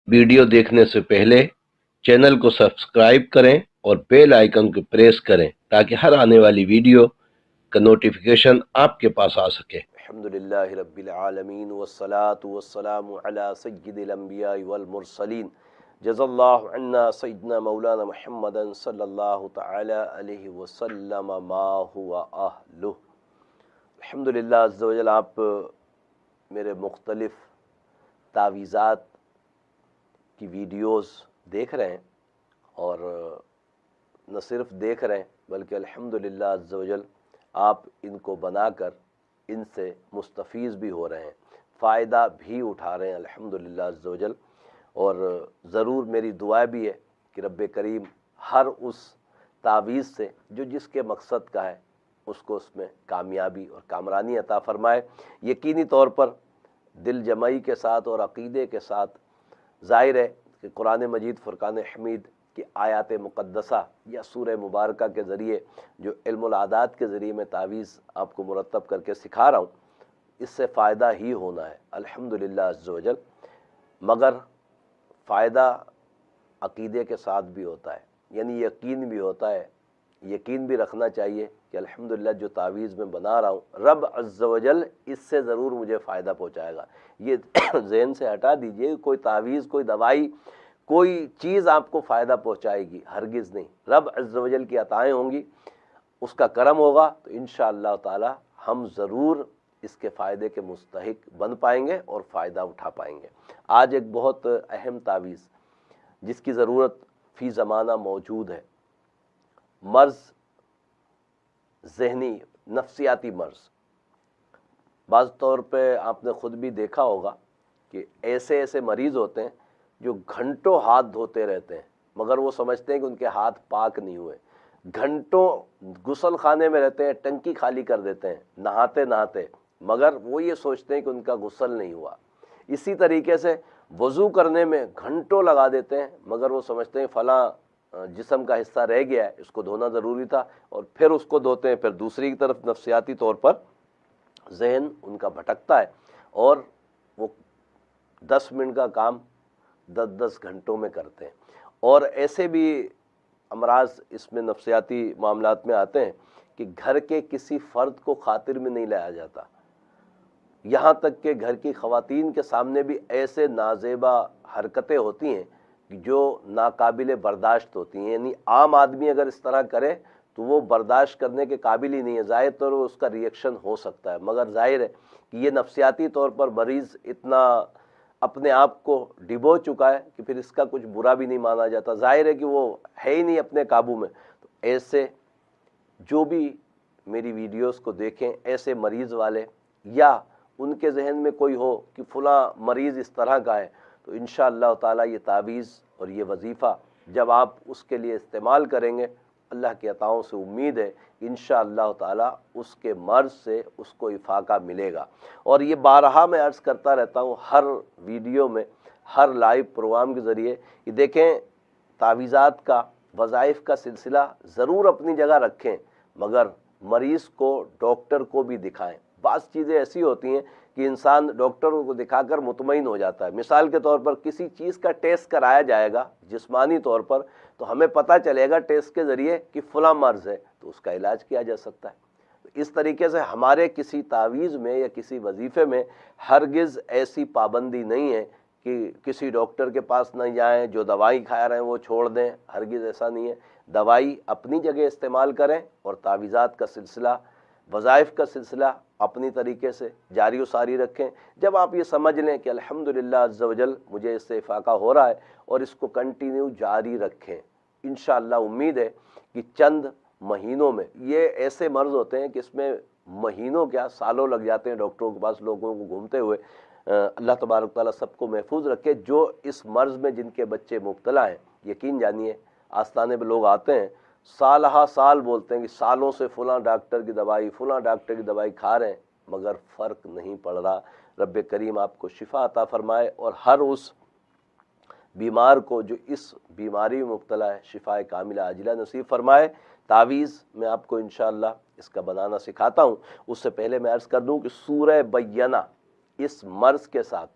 Video देखने से पहले चैनल को सब्सक्राइब करें और बेल आइकन को प्रेस करें ताकि हर आने वाली वीडियो का नोटिफिकेशन आपके पास आ सके। अल्हम्दुलिल्लाहि रब्बिल आलमीन वस्सलातु वस्सलामु अला सय्यिदिल अंबिया वल मुरसलीन जज़ल्लाहु अन्ना सय्यिदना मौलाना मुहम्मदन सल्लल्लाहु तआला अलैहि वसल्लम मा हुवा अहलुह। अल्हम्दुलिल्लाह अज़्ज़ा व जल आप मेरे मुख्तलिफ तावीज़ात की वीडियोस देख रहे हैं और न सिर्फ देख रहे हैं बल्कि अल्हम्दुलिल्लाह अज़्ज़ा व जल आप इनको बनाकर इनसे मुस्तफ़ीज़ भी हो रहे हैं, फ़ायदा भी उठा रहे हैं अल्हम्दुलिल्लाह अज़्ज़ा व जल। और ज़रूर मेरी दुआ भी है कि रब्बे करीम हर उस तावीज़ से जो जिसके मकसद का है उसको उसमें कामयाबी और कामरानी अता फ़रमाए। यकीनी तौर पर दिल जमाई के साथ और अक़ीदे के साथ ज़ाहिर है कि कुरान मजीद फ़ुरक़ान हमीद की आयात मुक़द्दसा या सूरह मुबारका के ज़रिए जो इल्मुल आदात के ज़रिए मैं तावीज़ आपको मुरतब करके सिखा रहा हूँ, इससे फ़ायदा ही होना है अल्हम्दुलिल्लाह अज़्ज़ा व जल। मगर फ़ायदा अक़ीदे के साथ भी होता है, यानी यकीन भी होता है। यकीन भी रखना चाहिए कि अल्हम्दुलिल्लाह जो तावीज़ मैं बना रहा हूँ रब अज़्ज़ा व जल इससे ज़रूर मुझे फ़ायदा पहुँचाएगा। ये ज़हन से हटा दीजिए, कोई तावीज़, कोई दवाई, कोई चीज़ आपको फ़ायदा पहुँचाएगी, हरगिज़ नहीं। रब अज़्ज़ा व जल की अताएँ होंगी, उसका करम होगा तो इंशाअल्लाह ताला हम ज़रूर इसके फ़ायदे के मुस्तहिक बन पाएंगे और फ़ायदा उठा पाएंगे। आज एक बहुत अहम तावीज़ जिसकी ज़रूरत फ़ी ज़माना मौजूद है, मर्ज़, ज़हनी नफ्सियाती मर्ज़। बाज़ तौर पे आपने ख़ुद भी देखा होगा कि ऐसे ऐसे मरीज़ होते हैं जो घंटों हाथ धोते रहते हैं मगर वो समझते हैं कि उनके हाथ पाक नहीं हुए। घंटों गुसल खाने में रहते हैं, टंकी खाली कर देते हैं नहाते नहाते, मगर वो ये सोचते हैं कि उनका गुसल नहीं हुआ। इसी तरीके से वज़ू करने में घंटों लगा देते हैं मगर वो समझते हैं फ़लाँ जिस्म का हिस्सा रह गया है, इसको धोना ज़रूरी था, और फिर उसको धोते हैं। फिर दूसरी तरफ नफ्सियाती तौर पर जहन उनका भटकता है और वो 10 मिनट का काम 10-10 घंटों में करते हैं। और ऐसे भी अमराज इसमें नफ्सियाती मामलात में आते हैं कि घर के किसी फ़र्द को खातिर में नहीं लाया जाता। यहाँ तक कि घर की ख़वातीन के सामने भी ऐसे नाज़ेबा हरकतें होती हैं जो नाकाबिल बर्दाश्त होती हैं। यानी आम आदमी अगर इस तरह करे तो वो बर्दाश्त करने के काबिल ही नहीं है। ज़ाहिर तौर पर उसका रिएक्शन हो सकता है, मगर ज़ाहिर है कि ये नफ्सियाती तौर पर मरीज़ इतना अपने आप को डिबो चुका है कि फिर इसका कुछ बुरा भी नहीं माना जाता। ज़ाहिर है कि वो है ही नहीं अपने काबू में। तो ऐसे जो भी मेरी वीडियोस को देखें, ऐसे मरीज़ वाले या उनके जहन में कोई हो कि फ़लाँ मरीज़ इस तरह का है, तो इंशाअल्लाह ताला ये तावीज़ और ये वजीफ़ा जब आप उसके लिए इस्तेमाल करेंगे, अल्लाह की अताओं से उम्मीद है इंशाअल्लाह ताला उसके मर्ज़ से उसको इफ़ाक़ा मिलेगा। और ये बारहा मैं अर्ज़ करता रहता हूँ हर वीडियो में, हर लाइव प्रोग्राम के ज़रिए कि देखें, तावीज़ात का, वज़ाइफ़ का सिलसिला ज़रूर अपनी जगह रखें, मगर मरीज़ को, डॉक्टर को भी दिखाएं। बाज़ चीज़ें ऐसी होती हैं कि इंसान डॉक्टरों को दिखाकर मुतमईन हो जाता है। मिसाल के तौर पर किसी चीज़ का टेस्ट कराया जाएगा जिस्मानी तौर पर, तो हमें पता चलेगा टेस्ट के ज़रिए कि फ़लाँ मर्ज़ है, तो उसका इलाज किया जा सकता है। तो इस तरीके से हमारे किसी तावीज़ में या किसी वजीफ़े में हरगिज़ ऐसी पाबंदी नहीं है कि किसी डॉक्टर के पास न जाएं, जो दवाई खा रहे हैं वो छोड़ दें। हरगिज़ ऐसा नहीं है। दवाई अपनी जगह इस्तेमाल करें और तावीज़ात का सिलसिला, वज़ाइफ़ का सिलसिला अपनी तरीके से जारी व सारी रखें। जब आप ये समझ लें कि अल्हम्दुलिल्लाह अज़्ज़ा व जल मुझे इससे इफ़ाक़ा हो रहा है, और इसको कंटिन्यू जारी रखें, इंशाअल्लाह उम्मीद है कि चंद महीनों में, ये ऐसे मर्ज़ होते हैं कि इसमें महीनों क्या सालों लग जाते हैं डॉक्टरों के पास लोगों को घूमते हुए। अल्लाह तबारक ताला सबको महफूज रखे। जो इस मर्ज़ में जिनके बच्चे मुब्तला हैं, यकीन जानिए आस्थाने पे लोग आते हैं, साल हा साल बोलते हैं कि सालों से फ़लाँ डॉक्टर की दवाई, फ़लाँ डॉक्टर की दवाई खा रहे हैं, मगर फ़र्क नहीं पड़ रहा। रब्बे करीम आपको शिफा अता फ़रमाए और हर उस बीमार को जो इस बीमारी में मुब्तला है शिफाए कामिला आजिला नसीब फ़रमाए। तावीज़ मैं आपको इंशाअल्लाह इसका बनाना सिखाता हूँ। उससे पहले मैं अर्ज़ कर दूँ कि सूरह बय्यना इस मर्ज़ के साथ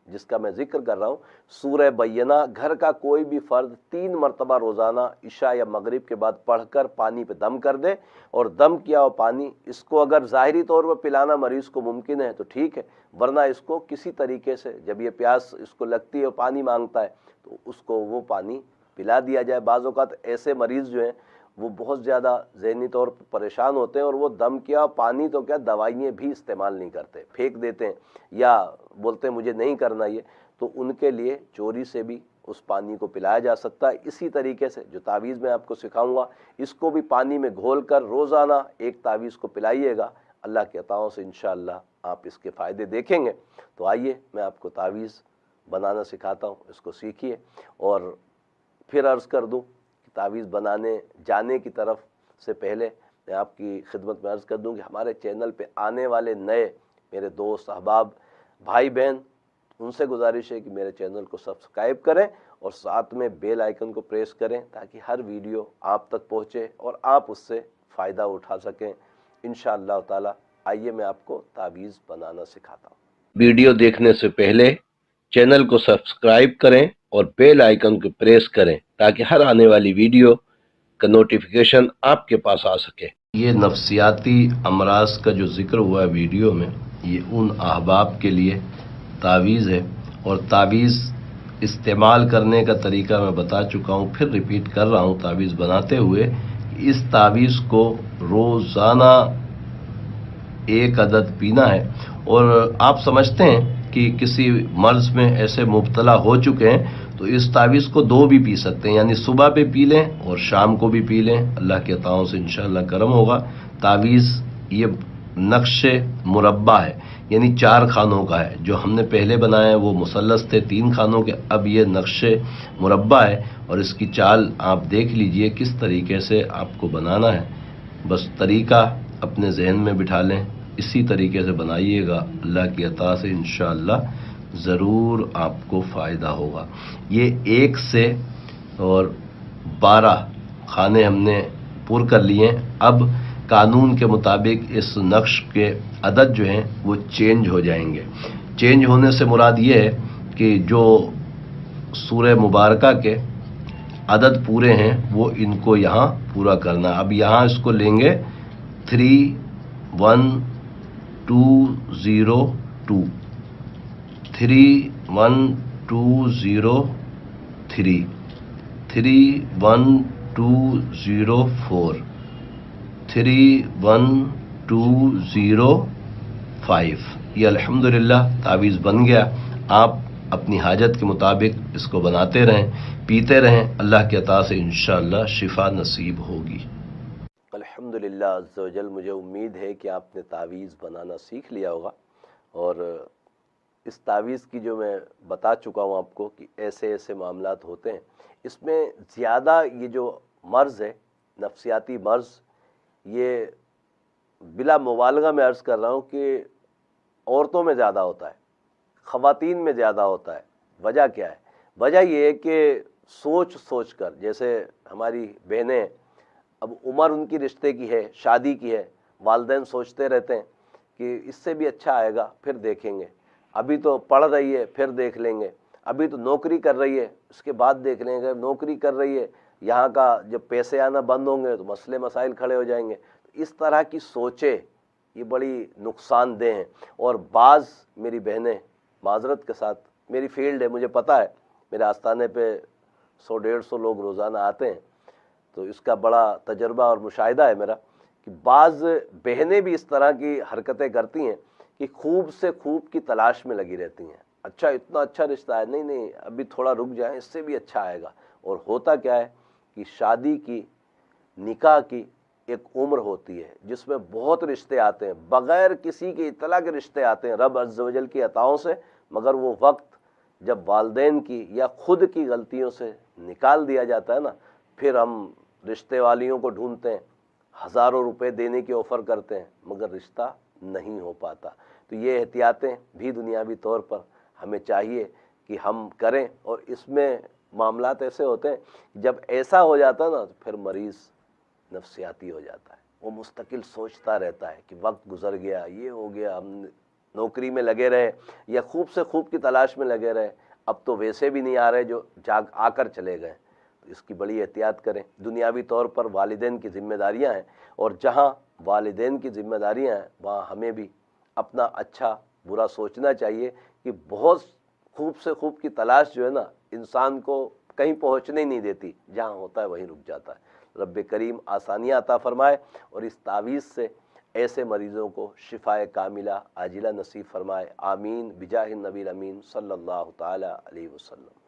जिसका मैं जिक्र कर रहा हूँ, सूरह बय्यना घर का कोई भी फ़र्द 3 मरतबा रोज़ाना इशा या मगरिब के बाद पढ़कर पानी पे दम कर दे, और दम किया हुआ पानी इसको अगर ज़ाहिरी तौर पर पिलाना मरीज़ को मुमकिन है तो ठीक है, वरना इसको किसी तरीके से जब ये प्यास इसको लगती है और पानी मांगता है तो उसको वो पानी पिला दिया जाए। बाज़ औक़ात ऐसे मरीज़ जो हैं वो बहुत ज़्यादा ज़हनी तौर पर परेशान होते हैं और वो दम किया पानी तो क्या दवाइयाँ भी इस्तेमाल नहीं करते, फेंक देते हैं या बोलते हैं मुझे नहीं करना ये, तो उनके लिए चोरी से भी उस पानी को पिलाया जा सकता है। इसी तरीके से जो तावीज़ मैं आपको सिखाऊंगा इसको भी पानी में घोल कर रोज़ाना एक तावीज़ को पिलाइएगा। अल्लाह के अताओं से इंशाअल्लाह आप इसके फ़ायदे देखेंगे। तो आइए मैं आपको तावीज़ बनाना सिखाता हूँ, इसको सीखिए। और फिर अर्ज़ कर दूँ कि तावीज़ बनाने जाने की तरफ से पहले मैं आपकी खिदमत में अर्ज़ कर दूँ कि हमारे चैनल पे आने वाले नए मेरे दोस्त अहबाब भाई बहन, उनसे गुजारिश है कि मेरे चैनल को सब्सक्राइब करें और साथ में बेल आइकन को प्रेस करें ताकि हर वीडियो आप तक पहुँचे और आप उससे फ़ायदा उठा सकें इंशाअल्लाह ताला। आइए मैं आपको तावीज़ बनाना सिखाता हूँ। वीडियो देखने से पहले चैनल को सब्सक्राइब करें और बेल आइकन को प्रेस करें ताकि हर आने वाली वीडियो का नोटिफिकेशन आपके पास आ सके। ये नफ्सियाती अमराज का जो जिक्र हुआ है वीडियो में, ये उन अहबाब के लिए तावीज़ है और तावीज़ इस्तेमाल करने का तरीका मैं बता चुका हूँ, फिर रिपीट कर रहा हूँ। तावीज़ बनाते हुए इस तावीज़ को रोज़ाना 1 अदद पीना है। और आप समझते हैं कि किसी मर्ज़ में ऐसे मुब्तला हो चुके हैं तो इस तावीज़ को 2 भी पी सकते हैं, यानी सुबह पे पी लें और शाम को भी पी लें। अल्लाह के अताओं से इंशाअल्लाह करम होगा। तावीज़ ये नक्शे मुरब्बा है, यानी 4 खानों का है। जो हमने पहले बनाए वो मुसल्लस थे 3 खानों के, अब ये नक्शे मुरब्बा है और इसकी चाल आप देख लीजिए किस तरीके से आपको बनाना है। बस तरीका अपने जहन में बिठा लें, इसी तरीके से बनाइएगा। अल्लाह की अता से इंशाअल्लाह ज़रूर आपको फ़ायदा होगा। ये 1 से और 12 खाने हमने पूर कर लिए। अब कानून के मुताबिक इस नक्श के अदद जो हैं वो चेंज हो जाएंगे। चेंज होने से मुराद ये है कि जो सूरह मुबारका के अदद पूरे हैं वो इनको यहाँ पूरा करना। अब यहाँ इसको लेंगे 31202, 31203, 31204, 31205। ये अल्हम्दुलिल्लाह तावीज़ बन गया। आप अपनी हाजत के मुताबिक इसको बनाते रहें, पीते रहें। अल्लाह की अता से इंशाअल्लाह शिफा नसीब होगी। अल्हम्दुलिल्लाह अज़्ज़ व जल, मुझे उम्मीद है कि आपने तावीज़ बनाना सीख लिया होगा। और इस तावीज़ की जो मैं बता चुका हूँ आपको कि ऐसे ऐसे मामलात होते हैं, इसमें ज़्यादा ये जो मर्ज़ है नफ्सियाती मर्ज़, ये बिला मुबालगा में अर्ज़ कर रहा हूँ कि औरतों में ज़्यादा होता है, ख़वातीन में ज़्यादा होता है। वजह क्या है? वजह ये है कि सोच सोच कर, जैसे हमारी बहनें, अब उम्र उनकी रिश्ते की है, शादी की है, वालिदैन सोचते रहते हैं कि इससे भी अच्छा आएगा फिर देखेंगे, अभी तो पढ़ रही है फिर देख लेंगे, अभी तो नौकरी कर रही है उसके बाद देख लेंगे, नौकरी कर रही है यहाँ का जब पैसे आना बंद होंगे तो मसले मसाइल खड़े हो जाएंगे। इस तरह की सोचें ये बड़ी नुकसानदेह हैं। और बाज़ मेरी बहनें, माजरत के साथ, मेरी फील्ड है, मुझे पता है, मेरे आस्थाने पे 100-150 लोग रोज़ाना आते हैं, तो इसका बड़ा तजर्बा और मुशाहिदा है मेरा कि बाज़ बहनें भी इस तरह की हरकतें करती हैं कि खूब से खूब की तलाश में लगी रहती हैं। अच्छा, इतना अच्छा रिश्ता है, नहीं नहीं अभी थोड़ा रुक जाएं, इससे भी अच्छा आएगा। और होता क्या है कि शादी की, निकाह की एक उम्र होती है जिसमें बहुत रिश्ते आते हैं, बग़ैर किसी की इत्तला के रिश्ते आते हैं रब अज़्ज़ व जल की अताओं से। मगर वो वक्त जब वालिदैन की या खुद की गलतियों से निकाल दिया जाता है ना, फिर हम रिश्ते वालियों को ढूंढते हैं, हज़ारों रुपए देने की ऑफ़र करते हैं, मगर रिश्ता नहीं हो पाता। तो ये एहतियातें भी दुनियावी तौर पर हमें चाहिए कि हम करें। और इसमें मामलात ऐसे होते हैं, जब ऐसा हो जाता है ना तो फिर मरीज़ नफ्सियाती हो जाता है। वो मुस्तकिल सोचता रहता है कि वक्त गुज़र गया, ये हो गया, हम نوکری میں لگے رہے یا خوب سے خوب کی تلاش میں لگے رہے، اب تو ویسے بھی نہیں آ رہے جو آ کر چلے گئے، تو اس کی بڑی احتیاط کریں۔ دنیاوی طور پر والدین کی ذمہ داریاں ہیں، اور جہاں والدین کی ذمہ داریاں ہیں وہاں ہمیں بھی اپنا اچھا برا سوچنا چاہیے کہ بہت خوب سے خوب کی تلاش جو ہے نا انسان کو کہیں پہنچنے نہیں دیتی، جہاں ہوتا ہے وہیں رک جاتا ہے۔ رب کریم آسانیاں عطا فرمائے اور اس تعویذ سے ایسے مریضوں کو شفائے کاملہ عاجلہ نصیب فرمائے، آمین بجاہ النبی الامین صلی اللہ تعالی علیہ وسلم۔